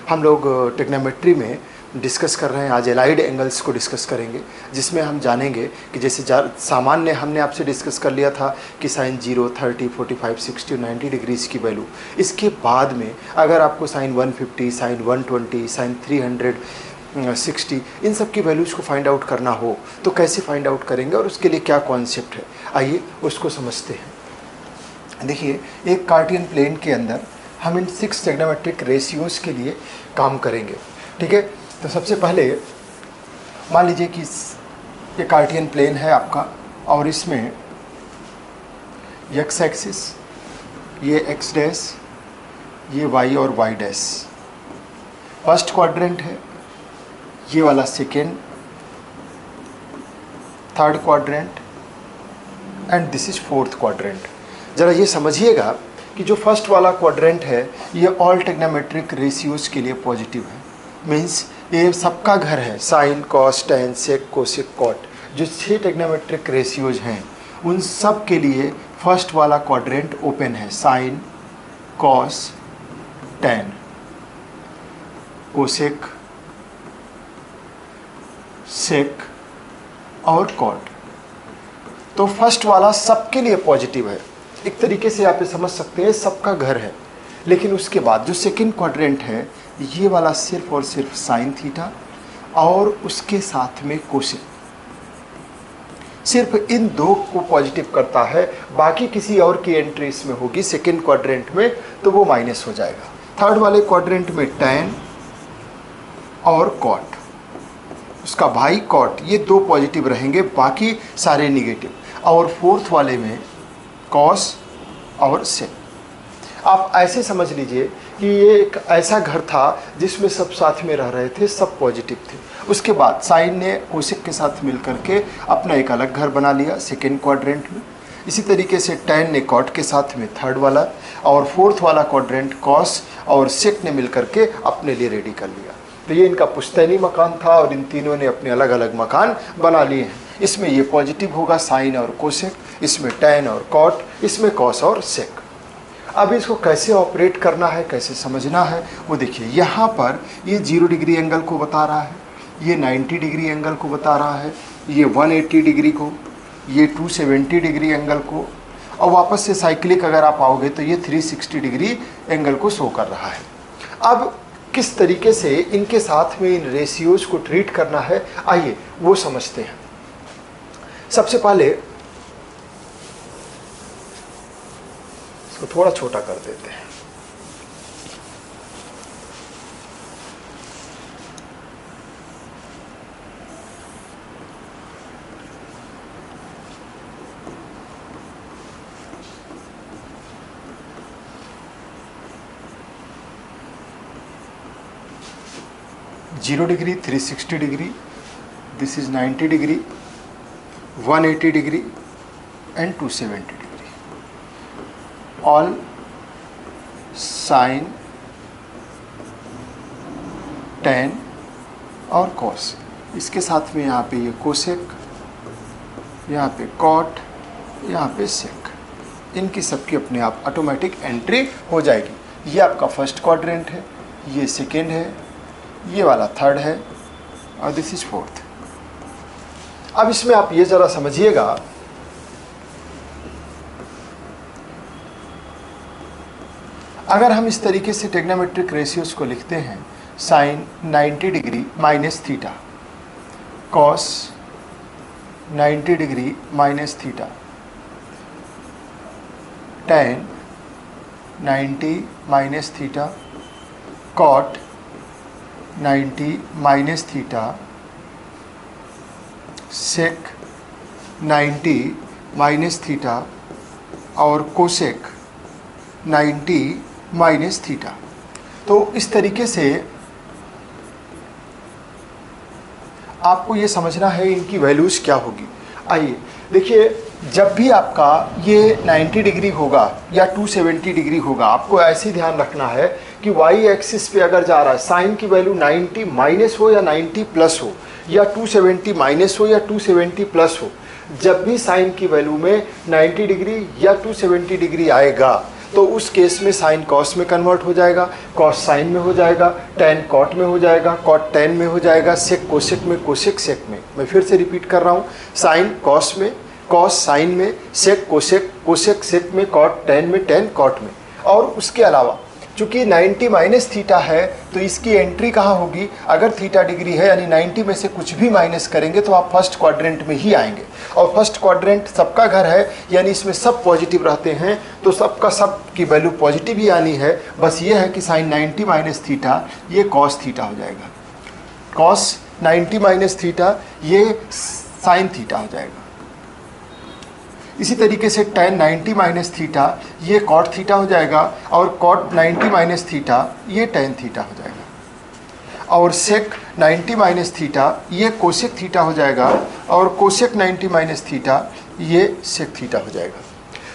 हम लोग ट्रिग्नोमेट्री में डिस्कस कर रहे हैं। आज एलाइड एंगल्स को डिस्कस करेंगे, जिसमें हम जानेंगे कि जैसे सामान्य हमने आपसे डिस्कस कर लिया था कि साइन 0, 30, 45, 60, 90 डिग्रीज़ की वैल्यू। इसके बाद में अगर आपको साइन 150, साइन 120, साइन 360 इन सब की वैल्यूज़ को फाइंड आउट करना हो तो कैसे फाइंड आउट करेंगे और उसके लिए क्या कॉन्सेप्ट है, आइए उसको समझते हैं। देखिए, एक कार्टियन प्लेन के अंदर हम इन 6 ट्रिग्नोमेट्रिक रेशियोज़ के लिए काम करेंगे, ठीक है। तो सबसे पहले मान लीजिए कि ये कार्टियन प्लेन है आपका और इसमें एक्स एक्सिस, ये एक्स डैश, ये वाई और वाई डैश फर्स्ट क्वाड्रेंट है, ये वाला second, third quadrant and this is fourth quadrant. ज़रा ये समझिएगा कि जो फर्स्ट वाला क्वाड्रेंट है ये ऑल ट्रिग्नोमेट्रिक रेशियोज़ के लिए पॉजिटिव है। मीन्स ये सबका घर है, साइन, कॉस, टैन, सेक, कोसेक, कॉट। जो 6 ट्रिग्नोमेट्रिक रेशियोज हैं उन सब के लिए फर्स्ट वाला क्वाड्रेंट ओपन है। साइन, कॉस, टैन, कोसेक, सेक और कॉट। तो फर्स्ट वाला सबके लिए पॉजिटिव है। एक तरीके से आप ये समझ सकते हैं सबका घर है। लेकिन उसके बाद जो सेकंड क्वाड्रेंट है ये वाला सिर्फ और सिर्फ साइन थीटा और उसके साथ में कोसेक, सिर्फ इन दो को पॉजिटिव करता है। बाकी किसी और की एंट्री इसमें होगी सेकंड क्वाड्रेंट में तो वो माइनस हो जाएगा। थर्ड वाले क्वाड्रेंट में टैन और कॉट, उसका भाई कॉट, ये दो पॉजिटिव रहेंगे, बाकी सारे निगेटिव। और फोर्थ वाले में कॉस और सेक। आप ऐसे समझ लीजिए कि ये एक ऐसा घर था जिसमें सब साथ में रह रहे थे, सब पॉजिटिव थे। उसके बाद साइन ने कोसेक के साथ मिलकर के अपना एक अलग घर बना लिया सेकेंड क्वाड्रेंट में। इसी तरीके से टैन ने कॉट के साथ में थर्ड वाला, और फोर्थ वाला क्वाड्रेंट कॉस और सेक ने मिलकर के अपने लिए रेडी कर लिया। तो ये इनका पुश्तैनी मकान था और इन तीनों ने अपने अलग अलग मकान बना लिए हैं। इसमें ये पॉजिटिव होगा साइन और कोसेक, इसमें टैन और कॉट, इसमें कॉस और सेक। अब इसको कैसे ऑपरेट करना है, कैसे समझना है वो देखिए। यहाँ पर ये 0 डिग्री एंगल को बता रहा है, ये 90 डिग्री एंगल को बता रहा है, ये 180 डिग्री को, ये 270 डिग्री एंगल को, और वापस से साइक्लिक अगर आप आओगे तो ये 360 डिग्री एंगल को शो कर रहा है। अब किस तरीके से इनके साथ में इन रेशियोज़ को ट्रीट करना है, आइए वो समझते हैं। सबसे पहले इसको थोड़ा छोटा कर देते हैं। Zero degree, 360 degree, this is 90 degree, 180 degree and 270 degree. All sine, tan और कॉस। इसके साथ में यहाँ पे ये कोसेक, यहाँ पे कॉट, यहाँ पे सेक, इनकी सबकी अपने आप ऑटोमेटिक एंट्री हो जाएगी। ये आपका फर्स्ट क्वाड्रेंट है, ये सेकेंड है, ये वाला थर्ड है और दिस इज फोर्थ। अब इसमें आप ये ज़रा समझिएगा, अगर हम इस तरीके से ट्रिग्नोमेट्रिक रेशियोज को लिखते हैं, sine 90 degree minus theta, cos 90 degree minus theta, tan 90 minus theta, cot 90 minus theta, sec 90 minus theta और कोसेक 90 माइनस थीटा। तो इस तरीके से आपको ये समझना है इनकी वैल्यूज़ क्या होगी। आइए देखिए, जब भी आपका ये 90 डिग्री होगा या 270 डिग्री होगा, आपको ऐसे ही ध्यान रखना है कि वाई एक्सिस पे अगर जा रहा है, साइन की वैल्यू 90 माइनस हो या 90 प्लस हो, या 270 माइनस हो या 270 प्लस हो, जब भी साइन की वैल्यू में 90 डिग्री या 270 डिग्री आएगा तो उस केस में साइन कॉस में कन्वर्ट हो जाएगा, कॉस साइन में हो जाएगा, टैन कॉट में हो जाएगा, कॉट टैन में हो जाएगा, सेक कोसेक में, कोसेक सेक में। मैं फिर से रिपीट कर रहा हूँ, साइन कॉस में, कॉस साइन में, सेक कोसेक, कोसेक सेक में, कॉट टैन में, टैन कॉट में। और उसके अलावा चूंकि 90 माइनस थीटा है तो इसकी एंट्री कहाँ होगी, अगर थीटा डिग्री है यानी 90 में से कुछ भी माइनस करेंगे तो आप फर्स्ट क्वाड्रेंट में ही आएंगे। और फर्स्ट क्वाड्रेंट सबका घर है यानी इसमें सब पॉजिटिव रहते हैं, तो सबका सब की वैल्यू पॉजिटिव ही आनी है। बस ये है कि साइन 90 माइनस थीटा ये कॉस थीटा हो जाएगा, कॉस 90 माइनस थीटा ये साइन थीटा हो जाएगा। इसी तरीके से tan 90 माइनस थीटा ये कॉट थीटा हो जाएगा, और कॉट 90 माइनस थीटा ये tan थीटा हो जाएगा, और सेक 90 माइनस थीटा ये कोसेक थीटा हो जाएगा, और कोसेक 90 माइनस थीटा ये सेक थीटा हो जाएगा।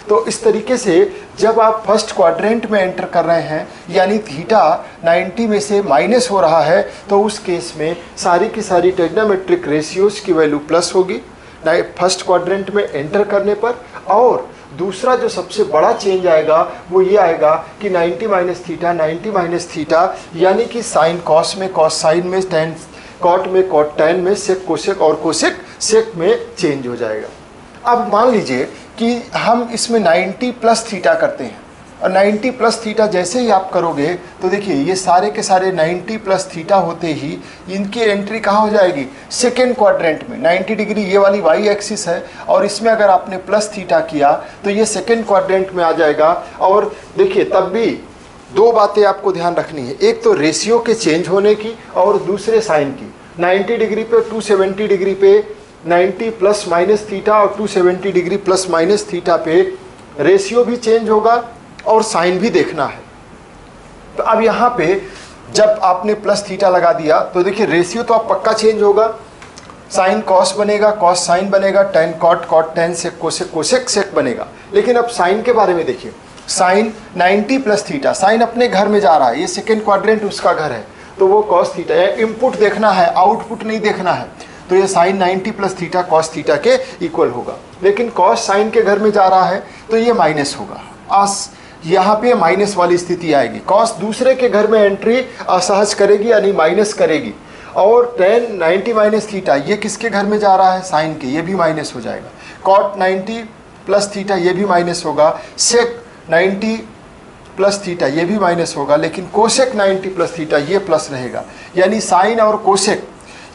तो इस तरीके से जब आप फर्स्ट क्वाड्रेंट में एंटर कर रहे हैं यानी थीटा 90 में से माइनस हो रहा है, तो उस केस में सारी की सारी ट्रिग्नोमेट्रिक रेशियोज की वैल्यू प्लस होगी फर्स्ट क्वाड्रेंट में एंटर करने पर। और दूसरा जो सबसे बड़ा चेंज आएगा वो ये आएगा कि 90 माइनस थीटा 90 माइनस थीटा यानी कि साइन कॉस में, कॉस साइन में, टैन कॉट में, कॉट टैन में, सेक कोसेक और कोसेक सेक में चेंज हो जाएगा। अब मान लीजिए कि हम इसमें 90 प्लस थीटा करते हैं, और 90 प्लस थीटा जैसे ही आप करोगे तो देखिए ये सारे के सारे 90 प्लस थीटा होते ही इनकी एंट्री कहाँ हो जाएगी, सेकेंड क्वाड्रेंट में। 90 डिग्री ये वाली वाई एक्सिस है, और इसमें अगर आपने प्लस थीटा किया तो ये सेकेंड क्वाड्रेंट में आ जाएगा। और देखिए तब भी दो बातें आपको ध्यान रखनी है, एक तो रेशियो के चेंज होने की और दूसरे साइन की। 90 डिग्री पे 270 डिग्री पे 90 प्लस माइनस थीटा और 270 डिग्री प्लस माइनस थीटा पे रेशियो भी चेंज होगा और साइन भी देखना है। तो अब यहाँ पे जब आपने प्लस थीटा लगा दिया तो देखिए रेशियो तो अब पक्का चेंज होगा, साइन कॉस बनेगा, कॉस साइन बनेगा, टैन कॉट, कॉट टैन सेक, कोसेक कोसेक सेक बनेगा। लेकिन अब साइन के बारे में देखिए, साइन 90 प्लस थीटा, साइन अपने घर में जा रहा है, ये सेकेंड क्वाड्रेंट उसका घर है, तो वो कॉस थीटा है, इनपुट देखना है आउटपुट नहीं देखना है, तो ये sine 90 plus theta cos theta के इक्वल होगा। लेकिन कॉस साइन के घर में जा रहा है तो ये माइनस होगा, यहाँ पे माइनस वाली स्थिति आएगी। कॉस दूसरे के घर में एंट्री असहज करेगी यानी माइनस करेगी, और tan 90 माइनस थीटा ये किसके घर में जा रहा है, साइन के, ये भी माइनस हो जाएगा। कॉट 90 प्लस थीटा ये भी माइनस होगा, सेक 90 प्लस थीटा ये भी माइनस होगा, लेकिन कोसेक 90 प्लस थीटा ये प्लस रहेगा। यानी साइन और कोसेक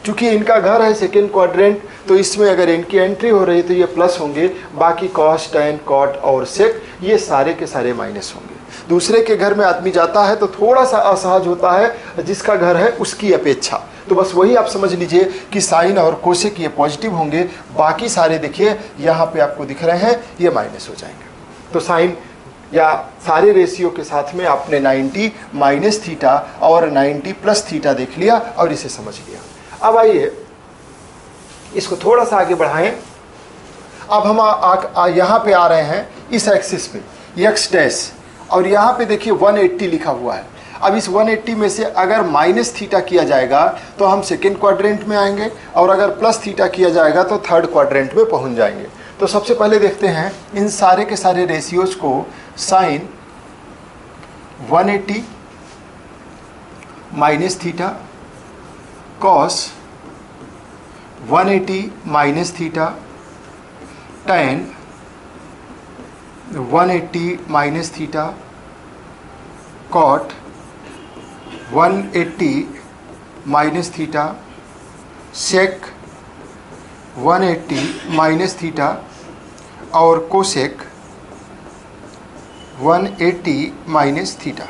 चूँकि इनका घर है सेकेंड क्वाड्रेंट, तो इसमें अगर इनकी एंट्री हो रही तो ये प्लस होंगे, बाकी कॉस टैन कॉट और सेक ये सारे के सारे माइनस होंगे। दूसरे के घर में आदमी जाता है तो थोड़ा सा असहज होता है जिसका घर है उसकी अपेक्षा। तो बस वही आप समझ लीजिए कि साइन और कोसेक ये पॉजिटिव होंगे, बाकी सारे देखिए यहाँ पे आपको दिख रहे हैं ये माइनस हो जाएंगे। तो साइन या सारे रेशियो के साथ में आपने 90 माइनस थीटा और 90 प्लस थीटा देख लिया और इसे समझ लिया। अब आइए इसको थोड़ा सा आगे बढ़ाएं। अब हम यहाँ पे आ रहे हैं इस एक्सिस पे एक्स डैश, और यहाँ पे देखिए 180 लिखा हुआ है। अब इस 180 में से अगर माइनस थीटा किया जाएगा तो हम सेकेंड क्वाड्रेंट में आएंगे, और अगर प्लस थीटा किया जाएगा तो थर्ड क्वाड्रेंट में पहुँच जाएंगे। तो सबसे पहले देखते हैं इन सारे के सारे रेशियोज को। Sine 180 minus theta, cos 180 minus theta, tan 180 minus theta, cot 180 minus theta, sec 180 minus theta और कोसेक 180 माइनस थीटा।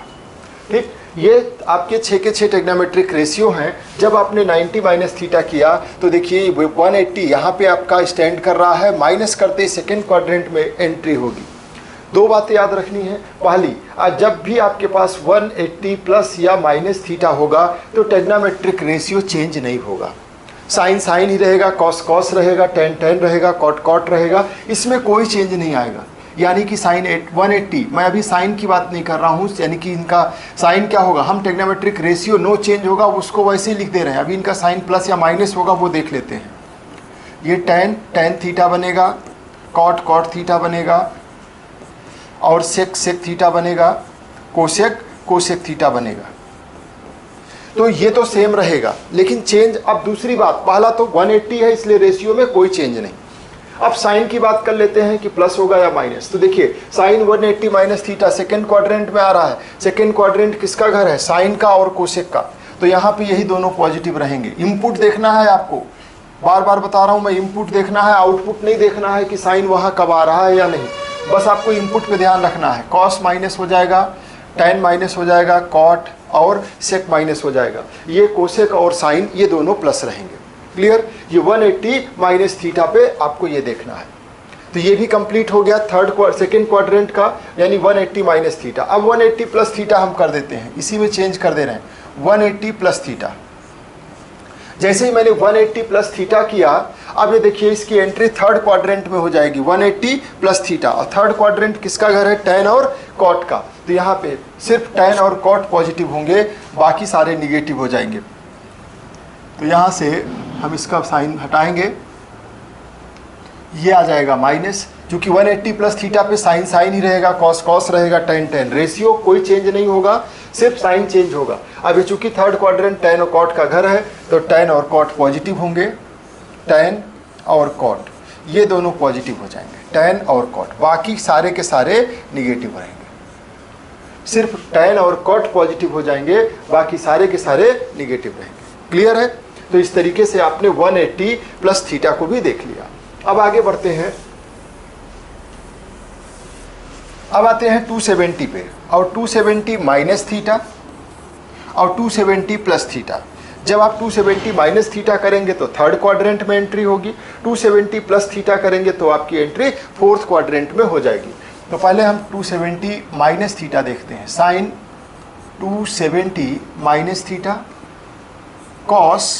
ठीक, ये आपके 6 के 6 ट्रिग्नोमेट्रिक रेशियो हैं। जब आपने 90 माइनस थीटा किया तो देखिए 180 यहाँ पे आपका स्टैंड कर रहा है, माइनस करते ही सेकेंड क्वाड्रेंट में एंट्री होगी। दो बातें याद रखनी है। पहली, जब भी आपके पास 180 प्लस या माइनस थीटा होगा तो ट्रिग्नोमेट्रिक रेशियो चेंज नहीं होगा। साइन साइन ही रहेगा, कॉस कॉस रहेगा, टैन टैन रहेगा, कॉट कॉट रहेगा, इसमें कोई चेंज नहीं आएगा। यानी कि साइन 180, मैं अभी साइन की बात नहीं कर रहा हूँ, यानी कि इनका साइन क्या होगा, हम ट्रिग्नोमेट्रिक रेशियो नो चेंज होगा उसको वैसे ही लिख दे रहे हैं। अभी इनका साइन प्लस या माइनस होगा वो देख लेते हैं। ये टैन टैन थीटा बनेगा, कॉट कॉट थीटा बनेगा, और सेक सेक थीटा बनेगा, कोसेक कोसेक थीटा बनेगा। तो ये तो सेम रहेगा, लेकिन चेंज, अब दूसरी बात, पहला तो 180 है इसलिए रेशियो में कोई चेंज नहीं। अब साइन की बात कर लेते हैं कि प्लस होगा या माइनस। तो देखिए sine 180 minus theta second quadrant में आ रहा है। सेकेंड क्वाड्रेंट किसका घर है? साइन का और कोसेक का। तो यहाँ पे यही दोनों पॉजिटिव रहेंगे। इनपुट देखना है आपको, बार बार बता रहा हूँ मैं, इनपुट देखना है, आउटपुट नहीं देखना है कि साइन वहाँ कब आ रहा है या नहीं। बस आपको इनपुट पे ध्यान रखना है। कॉस माइनस हो जाएगा, टैन माइनस हो जाएगा, कॉट और सेक माइनस हो जाएगा। ये कोसेक और साइन ये दोनों प्लस रहेंगे। क्लियर? ये 180 माइनस थीटा पे आपको ये देखना है। तो ये भी कंप्लीट हो गया सेकेंड क्वाड्रेंट का, यानी 180 माइनस थीटा। अब 180 प्लस थीटा हम कर देते हैं, इसी में चेंज कर दे रहे हैं। 180 प्लस थीटा, जैसे ही मैंने 180 प्लस थीटा किया, अब ये देखिए इसकी एंट्री थर्ड क्वाड्रेंट में हो जाएगी। 180 प्लस थीटा, और थर्ड क्वाड्रेंट किसका घर है? टैन और कॉट का। तो यहाँ पे सिर्फ टैन और कॉट पॉजिटिव होंगे, बाकी सारे निगेटिव हो जाएंगे। तो यहाँ से हम इसका साइन हटाएंगे, ये आ जाएगा माइनस, क्योंकि 180 प्लस थीटा पे साइन साइन ही रहेगा, कॉस कॉस रहेगा, टैन टैन। रेशियो कोई चेंज नहीं होगा, सिर्फ साइन चेंज होगा। अब ये चूंकि थर्ड क्वाड्रेंट टैन और कॉट का घर है, तो टैन और कॉट पॉजिटिव होंगे। टैन और कॉट ये दोनों पॉजिटिव हो जाएंगे, टैन और कॉट, बाकी सारे के सारे निगेटिव रहेंगे। सिर्फ टैन और कॉट पॉजिटिव हो जाएंगे, बाकी सारे के सारे निगेटिव रहेंगे। क्लियर है? तो इस तरीके से आपने 180 प्लस थीटा को भी देख लिया। अब आगे बढ़ते हैं, अब आते हैं 270 पे, और 270 माइनस थीटा और 270 प्लस थीटा। जब आप 270 माइनस थीटा करेंगे तो थर्ड क्वाड्रेंट में एंट्री होगी, 270 प्लस थीटा करेंगे तो आपकी एंट्री फोर्थ क्वाड्रेंट में हो जाएगी। तो पहले हम 270 माइनस थीटा देखते हैं। Sine 270 minus theta, cos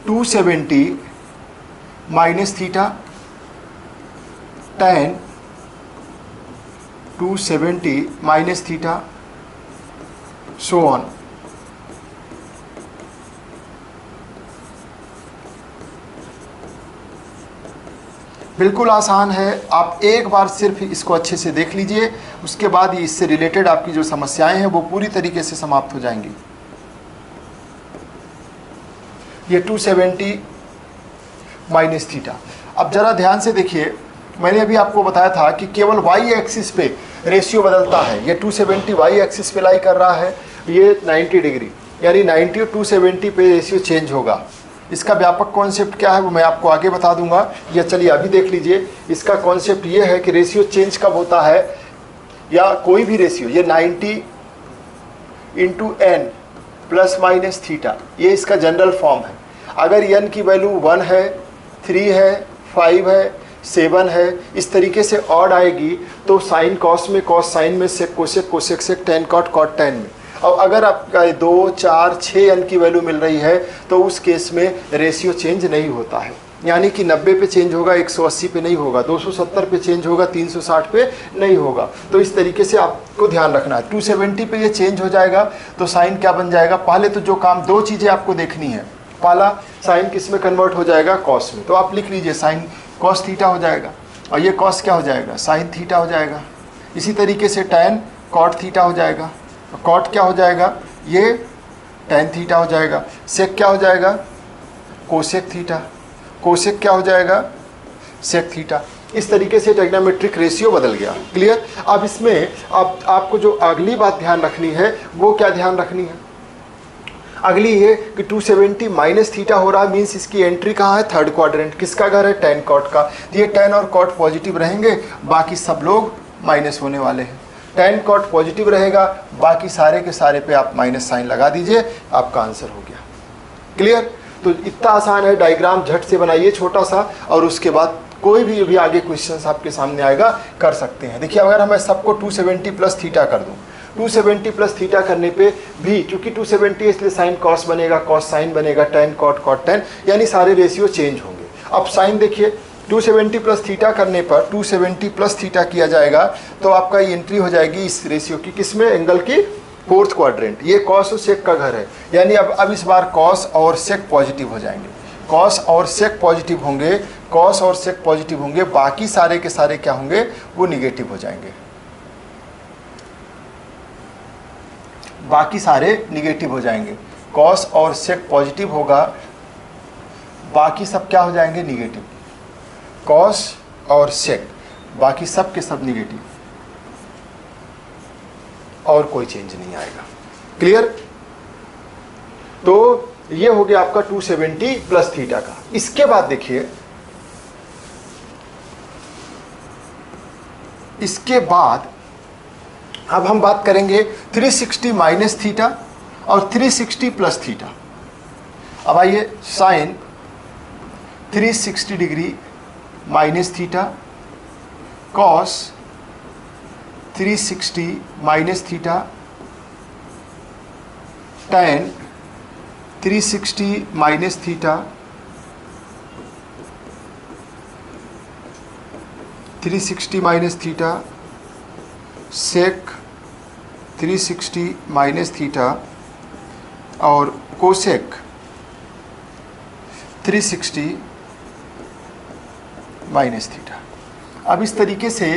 270 minus theta, tan 270 minus theta, so on. बिल्कुल आसान है, आप एक बार सिर्फ इसको अच्छे से देख लीजिए, उसके बाद ही इससे रिलेटेड आपकी जो समस्याएं हैं वो पूरी तरीके से समाप्त हो जाएंगी। ये 270 माइनस थीटा। अब जरा ध्यान से देखिए, मैंने अभी आपको बताया था कि केवल y एक्सिस पे रेशियो बदलता है। ये 270 y एक्सिस पे लाई कर रहा है, ये 90 डिग्री, यानी 90 और 270 पे रेशियो चेंज होगा। इसका व्यापक कॉन्सेप्ट क्या है वो मैं आपको आगे बता दूंगा, या चलिए अभी देख लीजिए। इसका कॉन्सेप्ट ये है कि रेशियो चेंज कब होता है, या कोई भी रेशियो, ये 90 into n plus minus theta, ये इसका जनरल फॉर्म है। अगर n की वैल्यू 1 है, 3 है, 5 है, 7 है, इस तरीके से ऑड आएगी तो साइन कॉस में, कॉस साइन में, sec cosec, cosec sec, tan cot, cot tan में। और अगर आपका 2, 4, 6 n की वैल्यू मिल रही है तो उस केस में रेशियो चेंज नहीं होता है, यानी कि 90 पे चेंज होगा, 180 पे नहीं होगा, 270 पे चेंज होगा, 360 पे नहीं होगा। तो इस तरीके से आपको ध्यान रखना है। 270 पे ये चेंज हो जाएगा तो साइन क्या बन जाएगा? पहले तो जो काम, दो चीज़ें आपको देखनी है। पहला, साइन किस में कन्वर्ट हो जाएगा? कॉस में। तो आप लिख लीजिए साइन कॉस थीटा हो जाएगा, और ये कॉस क्या हो जाएगा? साइन थीटा हो जाएगा। इसी तरीके से टैन कॉट थीटा हो जाएगा, कॉट क्या हो जाएगा? ये टैन थीटा हो जाएगा। सेक क्या हो जाएगा? Cosec theta. कोसेक क्या हो जाएगा? Sec theta. इस तरीके से ट्रिग्नोमेट्रिक रेशियो बदल गया। क्लियर? अब इसमें आपको जो अगली बात ध्यान रखनी है वो क्या ध्यान रखनी है? अगली ये कि 270 माइनस थीटा हो रहा है, मीन्स इसकी एंट्री कहाँ है? Third quadrant. किसका घर है? टैन कॉट का। ये टैन और कॉट पॉजिटिव रहेंगे, बाकी सब लोग माइनस होने वाले हैं। टैन कॉट पॉजिटिव रहेगा, बाकी सारे के सारे पे आप माइनस साइन लगा दीजिए, आपका आंसर हो गया। क्लियर? तो इतना आसान है, डायग्राम झट से बनाइए छोटा सा, और उसके बाद कोई भी आगे क्वेश्चंस आपके सामने आएगा, कर सकते हैं। देखिए अगर मैं सबको 270 प्लस थीटा कर दूं, 270 प्लस थीटा करने पे भी, क्योंकि 270 इसलिए साइन कॉस बनेगा, कॉस साइन बनेगा, टैन कॉट, कॉट टैन, यानी सारे रेशियो चेंज होंगे। अब साइन देखिए, 270 प्लस थीटा करने पर 270 प्लस थीटा किया जाएगा तो आपका एंट्री हो जाएगी इस रेशियो की, किसमें? एंगल की फोर्थ क्वाड्रेंट। ये कॉस और सेक का घर है, यानी अब इस बार कॉस और सेक पॉजिटिव हो जाएंगे। कॉस और सेक पॉजिटिव होंगे, कॉस और सेक पॉजिटिव होंगे, बाकी सारे के सारे क्या होंगे? वो निगेटिव हो जाएंगे। बाकी सारे निगेटिव हो जाएंगे। कॉस और सेक पॉजिटिव होगा, बाकी सब क्या हो जाएंगे, निगेटिव। कॉस और सेक बाकी सब के सब निगेटिव, और कोई चेंज नहीं आएगा। क्लियर? तो ये हो गया आपका 270 प्लस थीटा का। इसके बाद देखिए, इसके बाद अब हम बात करेंगे 360 माइनस थीटा और 360 प्लस थीटा। अब आइए, sine 360 degree minus theta, cos 360 minus theta, tan 360 minus theta, 360 minus theta, sec 360 minus theta और कोसेक 360 माइनस थीटा। अब इस तरीके से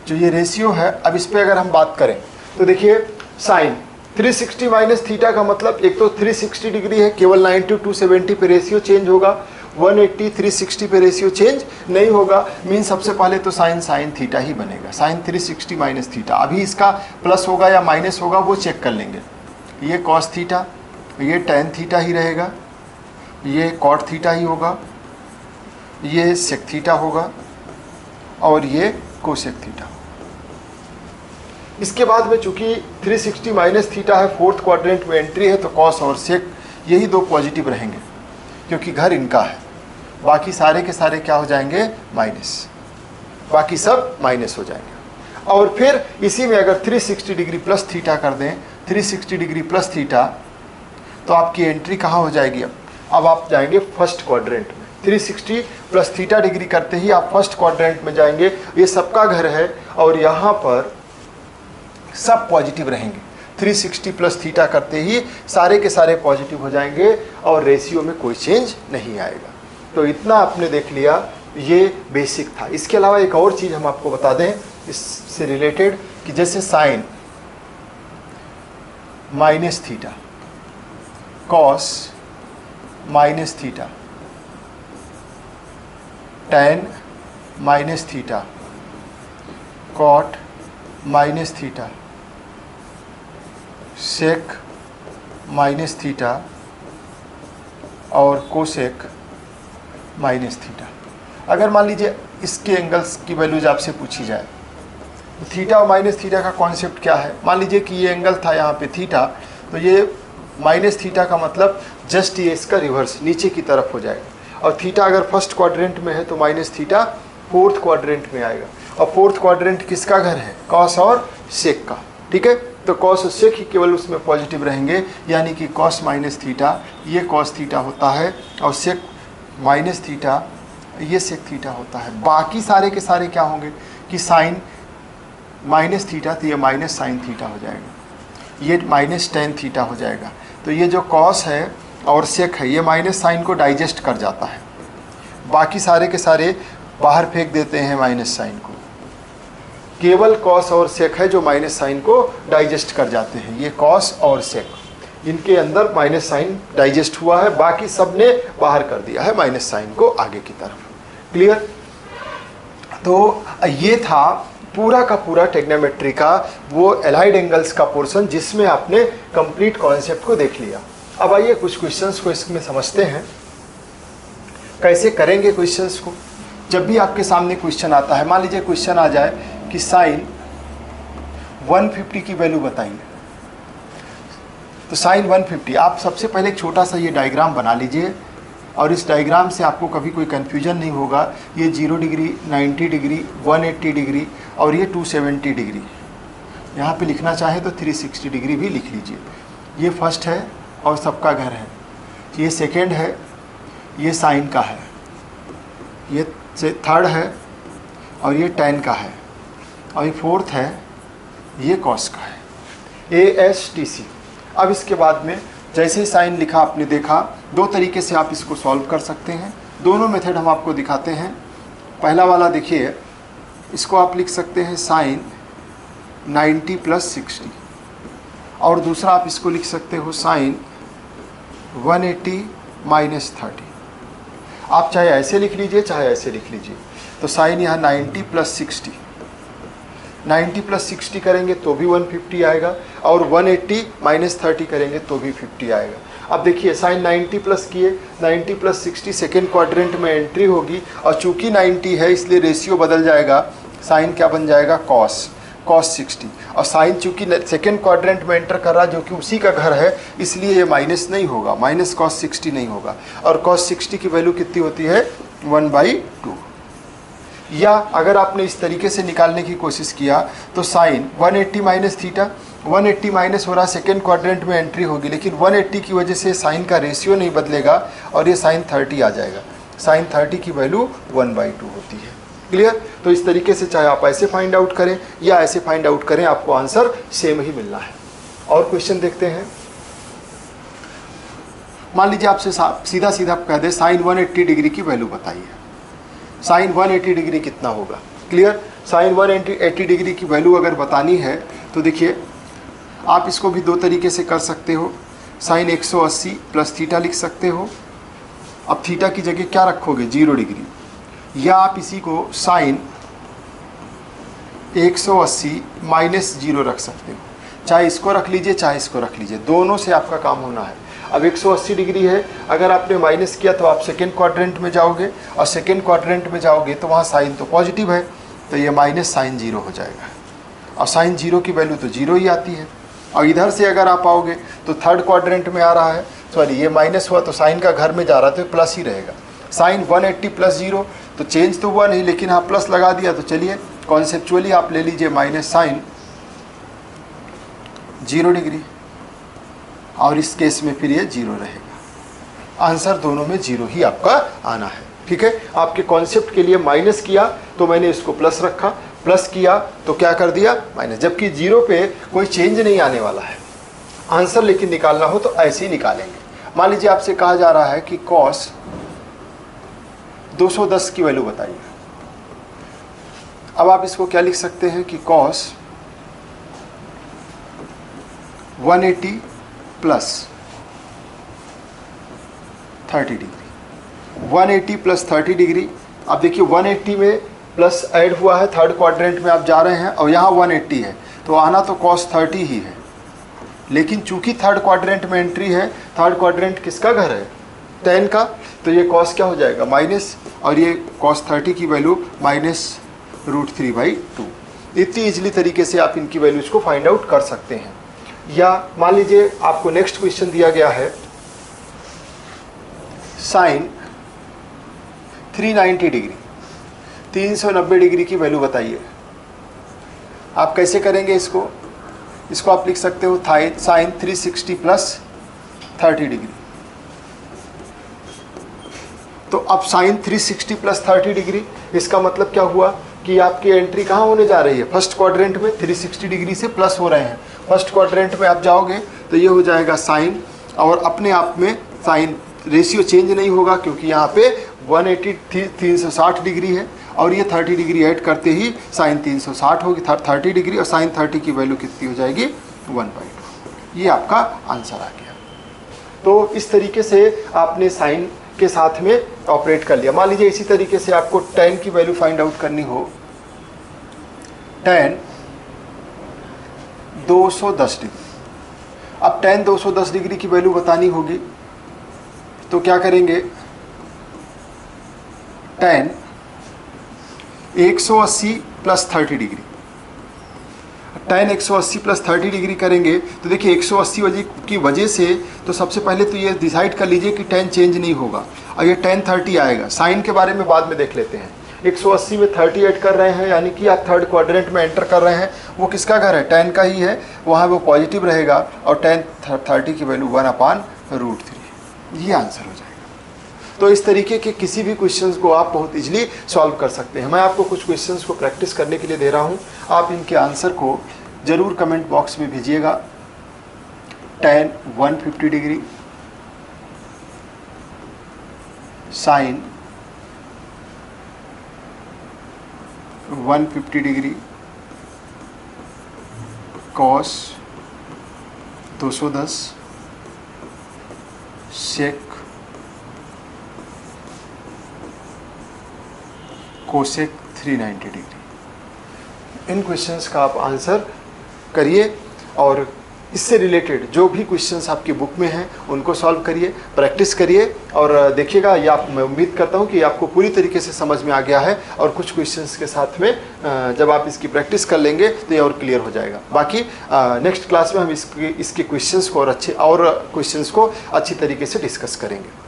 जो ये रेशियो है, अब इस पे अगर हम बात करें तो देखिए, साइन 360 माइनस थीटा का मतलब एक तो 360 डिग्री है, केवल 90 270 पे रेशियो चेंज होगा, 180 360 पे रेशियो चेंज नहीं होगा। मीन सबसे पहले तो साइन थीटा ही बनेगा, साइन 360 माइनस थीटा। अभी इसका प्लस होगा या माइनस होगा वो चेक कर लेंगे। ये कॉस थीटा, ये टैन थीटा ही रहेगा, ये कॉट थीटा ही होगा, ये सेक थीटा होगा और ये कोसेक थीटा। इसके बाद में चूंकि 360 माइनस थीटा है, फोर्थ क्वाड्रेंट में एंट्री है, तो कॉस और सेक यही दो पॉजिटिव रहेंगे क्योंकि घर इनका है। बाकी सारे के सारे क्या हो जाएंगे, माइनस, बाकी सब माइनस हो जाएंगे। और फिर इसी में अगर 360 डिग्री प्लस थीटा कर दें, 360 डिग्री प्लस थीटा, तो आपकी एंट्री कहाँ हो जाएगी? अब आप जाएंगे फर्स्ट क्वाड्रेंट में। 360 प्लस थीटा डिग्री करते ही आप फर्स्ट क्वाड्रेंट में जाएंगे। ये सबका घर है और यहाँ पर सब पॉजिटिव रहेंगे। 360 प्लस थीटा करते ही सारे के सारे पॉजिटिव हो जाएंगे और रेशियो में कोई चेंज नहीं आएगा। तो इतना आपने देख लिया, ये बेसिक था। इसके अलावा एक और चीज़ हम आपको बता दें इससे रिलेटेड, कि जैसे sine minus theta, cos minus theta, tan minus theta, cot minus theta, sec minus theta और कोसेक माइनस थीटा। अगर मान लीजिए इसके एंगल्स की वैल्यूज आपसे पूछी जाए, तो थीटा और माइनस थीटा का कॉन्सेप्ट क्या है? मान लीजिए कि ये एंगल था यहाँ पे थीटा, तो ये माइनस थीटा का मतलब जस्ट ये इसका रिवर्स नीचे की तरफ हो जाएगा। और थीटा अगर फर्स्ट क्वाड्रेंट में है तो माइनस थीटा फोर्थ क्वाड्रेंट में आएगा। और फोर्थ क्वाड्रेंट किसका घर है? कॉस और सेक का। ठीक है, तो कॉस और सेक ही केवल उसमें पॉजिटिव रहेंगे, यानी कि कॉस माइनस थीटा ये कॉस थीटा होता है और सेक माइनस थीटा ये सेक थीटा होता है। बाकी सारे के सारे क्या होंगे कि साइन माइनस थीटा, तो ये माइनस साइन थीटा हो जाएगा, ये माइनस टेन थीटा हो जाएगा। तो ये जो कॉस है और सेक है ये माइनस साइन को डाइजेस्ट कर जाता है, बाकी सारे के सारे बाहर फेंक देते हैं माइनस साइन को। केवल कॉस और सेक है जो माइनस साइन को डाइजेस्ट कर जाते हैं। ये कॉस और सेक, इनके अंदर माइनस साइन डाइजेस्ट हुआ है, बाकी सब ने बाहर कर दिया है माइनस साइन को आगे की तरफ। क्लियर? तो ये था पूरा का पूरा ट्रिग्नोमेट्री का वो एलाइड एंगल्स का पोर्शन, जिसमें आपने कंप्लीट कॉन्सेप्ट को देख लिया। अब आइए कुछ क्वेश्चंस को इसमें समझते हैं, कैसे करेंगे क्वेश्चंस को। जब भी आपके सामने क्वेश्चन आता है, मान लीजिए क्वेश्चन आ जाए कि साइन 150 की वैल्यू बताइए, तो साइन 150 आप सबसे पहले एक छोटा सा ये डायग्राम बना लीजिए, और इस डायग्राम से आपको कभी कोई कन्फ्यूजन नहीं होगा। ये 0 डिग्री, 90 डिग्री, 180 डिग्री और ये 270 डिग्री। यहाँ पे लिखना चाहे तो 360 डिग्री भी लिख लीजिए। ये फर्स्ट है और सबका घर है, ये सेकेंड है, ये साइन का है, ये थर्ड है और ये टैन का है, और ये फोर्थ है, ये कॉस का है। ASTC। अब इसके बाद में जैसे साइन लिखा आपने देखा, दो तरीके से आप इसको सॉल्व कर सकते हैं। दोनों मेथड हम आपको दिखाते हैं। पहला वाला देखिए, इसको आप लिख सकते हैं साइन 90 प्लस 60, और दूसरा आप इसको लिख सकते हो साइन 180 माइनस 30। आप चाहे ऐसे लिख लीजिए चाहे ऐसे लिख लीजिए। तो साइन यहाँ 90 प्लस 60, 90 प्लस 60 करेंगे तो भी 150 आएगा, और 180 माइनस 30 करेंगे तो भी 50 आएगा। अब देखिए साइन 90 प्लस किए, 90 प्लस 60 सेकेंड क्वाड्रेंट में एंट्री होगी, और चूंकि 90 है इसलिए रेशियो बदल जाएगा, साइन क्या बन जाएगा कॉस 60, और साइन चूंकि सेकेंड क्वाड्रेंट में एंटर कर रहा है जो कि उसी का घर है, इसलिए ये माइनस नहीं होगा, माइनस कॉस 60 नहीं होगा। और कॉस 60 की वैल्यू कितनी होती है 1/2। या अगर आपने इस तरीके से निकालने की कोशिश किया तो साइन 180 माइनस थीटा, 180 माइनस हो रहा सेकेंड क्वाड्रेंट में एंट्री होगी, लेकिन 180 की वजह से साइन का रेशियो नहीं बदलेगा और ये साइन 30 आ जाएगा। साइन 30 की वैल्यू 1/2 होती है। क्लियर? तो इस तरीके से चाहे आप ऐसे फाइंड आउट करें या ऐसे फाइंड आउट करें, आपको आंसर सेम ही मिलना है। और क्वेश्चन देखते हैं। मान लीजिए आपसे सीधा सीधा कह दे साइन 180 डिग्री की वैल्यू बताइए। साइन 180 डिग्री कितना होगा? क्लियर? साइन 180 डिग्री की वैल्यू अगर बतानी है तो देखिए आप इसको भी दो तरीके से कर सकते हो। साइन 180 प्लस थीटा लिख सकते हो। अब थीटा की जगह क्या रखोगे? 0 डिग्री। या आप इसी को साइन 180 माइनस 0 रख सकते हो। चाहे इसको रख लीजिए चाहे इसको रख लीजिए, दोनों से आपका काम होना है। अब 180 डिग्री है, अगर आपने माइनस किया तो आप सेकेंड क्वाड्रेंट में जाओगे, और सेकेंड क्वाड्रेंट में जाओगे तो वहाँ साइन तो पॉजिटिव है, तो ये माइनस साइन 0 हो जाएगा, और साइन 0 की वैल्यू तो 0 ही आती है। और इधर से अगर आप आओगे तो थर्ड क्वाड्रेंट में आ रहा है, सॉरी ये माइनस हुआ तो साइन का घर में जा रहा है तो प्लस ही रहेगा। साइन 180 प्लस 0 तो चेंज तो हुआ नहीं, लेकिन हाँ प्लस लगा दिया, तो चलिए कॉन्सेप्चुअली आप ले लीजिए माइनस साइन 0 डिग्री, और इस केस में फिर ये 0 रहेगा। आंसर दोनों में 0 ही आपका आना है। ठीक है? आपके कॉन्सेप्ट के लिए माइनस किया तो मैंने इसको प्लस रखा, प्लस किया तो क्या कर दिया माइनस, जबकि 0 पे कोई चेंज नहीं आने वाला है। आंसर लेकिन निकालना हो तो ऐसे ही निकालेंगे। मान लीजिए आपसे कहा जा रहा है कि कॉस 210 की वैल्यू बताइए। अब आप इसको क्या लिख सकते हैं कि cos 180 plus 30 degree, 180 plus 30 degree. अब देखिए 180 में प्लस ऐड हुआ है, थर्ड क्वाड्रेंट में आप जा रहे हैं, और यहाँ 180 है तो आना तो कॉस 30 ही है, लेकिन चूंकि थर्ड क्वाड्रेंट में एंट्री है, थर्ड क्वाड्रेंट किसका घर है? tan का, तो ये कॉस क्या हो जाएगा माइनस, और ये कॉस 30 की वैल्यू -√3/2। इतनी इजली तरीके से आप इनकी वैल्यूज को फाइंड आउट कर सकते हैं। या मान लीजिए आपको नेक्स्ट क्वेश्चन दिया गया है साइन 390 डिग्री, 390 डिग्री की वैल्यू बताइए। आप कैसे करेंगे इसको? इसको आप लिख सकते हो साइन 360 प्लस 30 डिग्री। तो अब साइन 360 प्लस 30 डिग्री, इसका मतलब क्या हुआ कि आपकी एंट्री कहाँ होने जा रही है? फर्स्ट क्वाड्रेंट में। 360 डिग्री से प्लस हो रहे हैं, फर्स्ट क्वाड्रेंट में आप जाओगे तो ये हो जाएगा साइन, और अपने आप में साइन रेशियो चेंज नहीं होगा क्योंकि यहाँ पे 180 360 डिग्री है, और ये 30 डिग्री ऐड करते ही साइन 360 होगी 30 डिग्री, और साइन 30 की वैल्यू कितनी हो जाएगी 1/2। ये आपका आंसर आ गया। तो इस तरीके से आपने साइन के साथ में ऑपरेट कर लिया। मान लीजिए इसी तरीके से आपको tan की वैल्यू फाइंड आउट करनी हो, tan 210 डिग्री। अब tan 210 डिग्री की वैल्यू बतानी होगी तो क्या करेंगे? tan 180 plus 30 degree, tan 180 plus 30 degree करेंगे तो देखिए 180 की वजह से तो सबसे पहले तो ये डिसाइड कर लीजिए कि tan चेंज नहीं होगा, और ये tan 30 आएगा। साइन के बारे में बाद में देख लेते हैं। 180 में 30 ऐड कर रहे हैं, यानी कि आप थर्ड क्वाड्रेंट में एंटर कर रहे हैं, वो किसका घर है? tan का ही है, वहाँ वो पॉजिटिव रहेगा, और tan 30 की वैल्यू 1/√3। ये आंसर हो जाएगा। तो इस तरीके के किसी भी क्वेश्चंस को आप बहुत इजीली सॉल्व कर सकते हैं। मैं आपको कुछ क्वेश्चंस को प्रैक्टिस करने के लिए दे रहा हूँ, आप इनके आंसर को ज़रूर कमेंट बॉक्स में भेजिएगा। tan 150 degree, sine 150 degree, cos 210 sec cosec 390 degree. इन क्वेश्चंस का आप आंसर करिए और इससे रिलेटेड जो भी क्वेश्चंस आपकी बुक में हैं उनको सॉल्व करिए, प्रैक्टिस करिए और देखिएगा ये मैं उम्मीद करता हूँ कि आपको पूरी तरीके से समझ में आ गया है और कुछ क्वेश्चंस के साथ में जब आप इसकी प्रैक्टिस कर लेंगे तो ये और क्लियर हो जाएगा। बाकी नेक्स्ट क्लास में हम इसके क्वेश्चंस को और क्वेश्चंस को अच्छी तरीके से डिस्कस करेंगे।